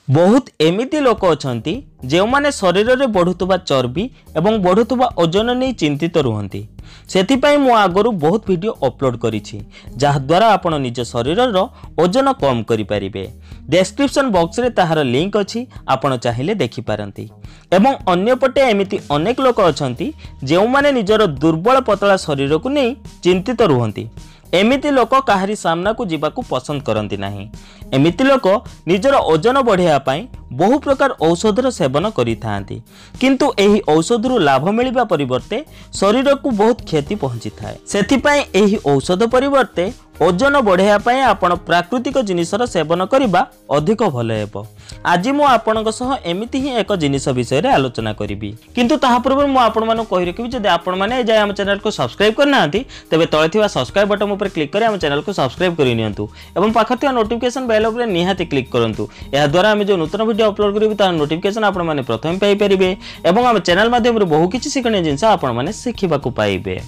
बहुत एमिति लोक अछंती जो माने शरीर में बढ़ुवा चर्बी एवं बढ़ुवा ओजन नहीं चिंतित रुहंती। सेथिपाई मु आगरू बहुत वीडियो अपलोड करिछि जहाद्वारा आपण निज शरीर ओजन कम करि परिबे। डिस्क्रिप्शन बॉक्स रे ताहार लिंक अछि, आपण चाहिले देखि पारंती। एवं अन्यपटे एमिति अनेक लोक अछंती जो माने निजर दुर्बल पतला शरीर को नहीं चिंतित रुहंती। एमिति लोक काहारी सामना को जीवाकू पसंद करती नहीं। एमिति लोक निजर ओजन बढ़ाया पाई बहु प्रकार औषधर सेवन करिथांती, किंतु एही औषधरु लाभ मिलिबा परिवर्ते शरीर को बहुत क्षति पहुंची थाए। सेथिपाई एही औषध परिवर्ते ओजन बढ़ाया पाई आपण प्राकृतिक जिनिसर सेवन करिबा अधिक भल हेबो। आज मु आपणक सह एमिति ही एक जिनिस विषय रे आलोचना करिबी, किंतु ताहा पूर्व मु आपण मानु कहि रखिबी जदि आपण माने जाय हम चैनल को सब्सक्राइब करनांती तबे तळे थिबा सब्सक्राइब बटन ऊपर क्लिक करि हम चैनल को सब्सक्राइब करि नियंतु एवं पाखर थिबा नोटिफिकेशन बेल ऊपर निहाती क्लिक करंतु। एहा द्वारा हम जो नूतन वीडियो अपलोड करिबी तार नोटिफिकेशन आपण माने प्रथम पाई परिबे एवं हम चैनल माध्यम रे बहु किछि शिखणीय जिंस आपण माने शिखिबाकू पाइबे।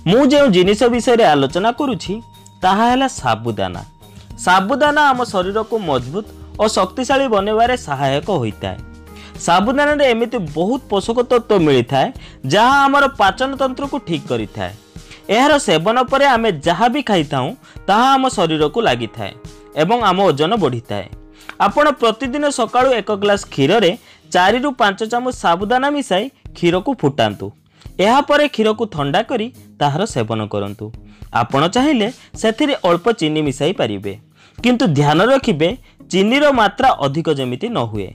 मु जे जिनिस विषय रे आलोचना करूछि ताहा हैला साबुदाना। साबुदाना आम शरीर को मजबूत और शक्तिशाली बनवारे सहायक होता है। साबुदाना रे एमिति बहुत पोषक तत्व मिलता है जहाँ आमर पाचन तंत्र को ठीक करिथा है। एहार सेवन पर आमे जहाँ भी खाइथाऊ ताहा आम शरीर को लगी थाए एवं आम ओजन बढ़ी थाए। आपण प्रतिदिन सकाळु 1 ग्लास क्षीर रे 4 रु 5 चामच साबुदाना मिसाई क्षीर को फुटांतु। एहा परे क्षीर को ठंडा करी ताहार सेवन करंतु। आपण चाहिले सेथिरे अल्प चीनी मिसाई पारिबे, किंतु ध्यान रखिबे चीनीर मात्रा अधिक जमिति न हुए।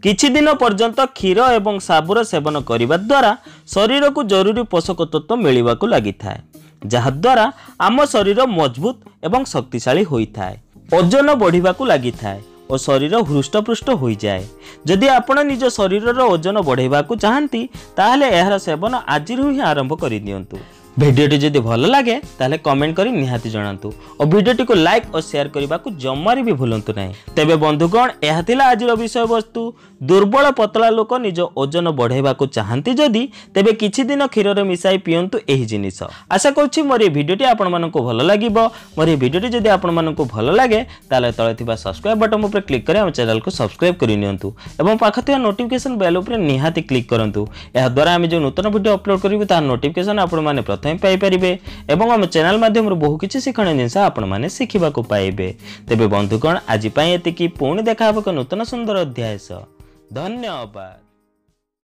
किछि दिन पर्यंत क्षीर एवं साबुर सेवन करिबा द्वारा शरीर को जरूरी पोषक तत्व मिलिबाकू लागिथाए, जहा द्वारा आम शरीर मजबूत एवं शक्तिशाली होइथाए, ओजन बढ़िबाकू लागिथाए और शरीर हृष्टपुष्ट हो जाए। जदि आपण निज शरीर ओजन बढ़ाइबाकू चाहती ताहले एहार सेवन आज ही आरंभ कर दियंतु। भिडियोटी जदि भल लगे ताहले कमेंट करी निहाती जणांतु और भिडियोटी को लाइक और शेयर करने को जमारी भी भूलंतु नहीं। तेबे बंधुगण यह थिला आजिर विषय वस्तु। दुर्बल पतला लोक निज ओजन बढ़ाइबा को चाहती जदि तेबे किछि दिन क्षीर रे मिसाई पियंतु एही जिनिस। आशा करूछि मोर ए भिडियोटी आपण माननको भल लागिबो। मोर ए भिडियोटी जदि आपण माननको भल लागे ताहले तळे थिबा सब्सक्राइब बटन ऊपर क्लिक करी हम चैनल को सब्सक्राइब करि नियंतु एवं पाखे थिबा नोटिफिकेशन बेल ऊपर निहाती क्लिक करंतु। एहा द्वारा हम जो नूतन वीडियो अपलोड करिबो तार नोटिफिकेशन आपण माने प्रथम पाई परिबे एवं हम चैनल माध्यम रे बहु किछि शिखणीय जिंस आपण माने शिखिबा को पाइबे। तेबे बंधुगण आज पई एतिकी पुणी देखा हबो नूतन सुंदर अध्याय। धन्यवाद।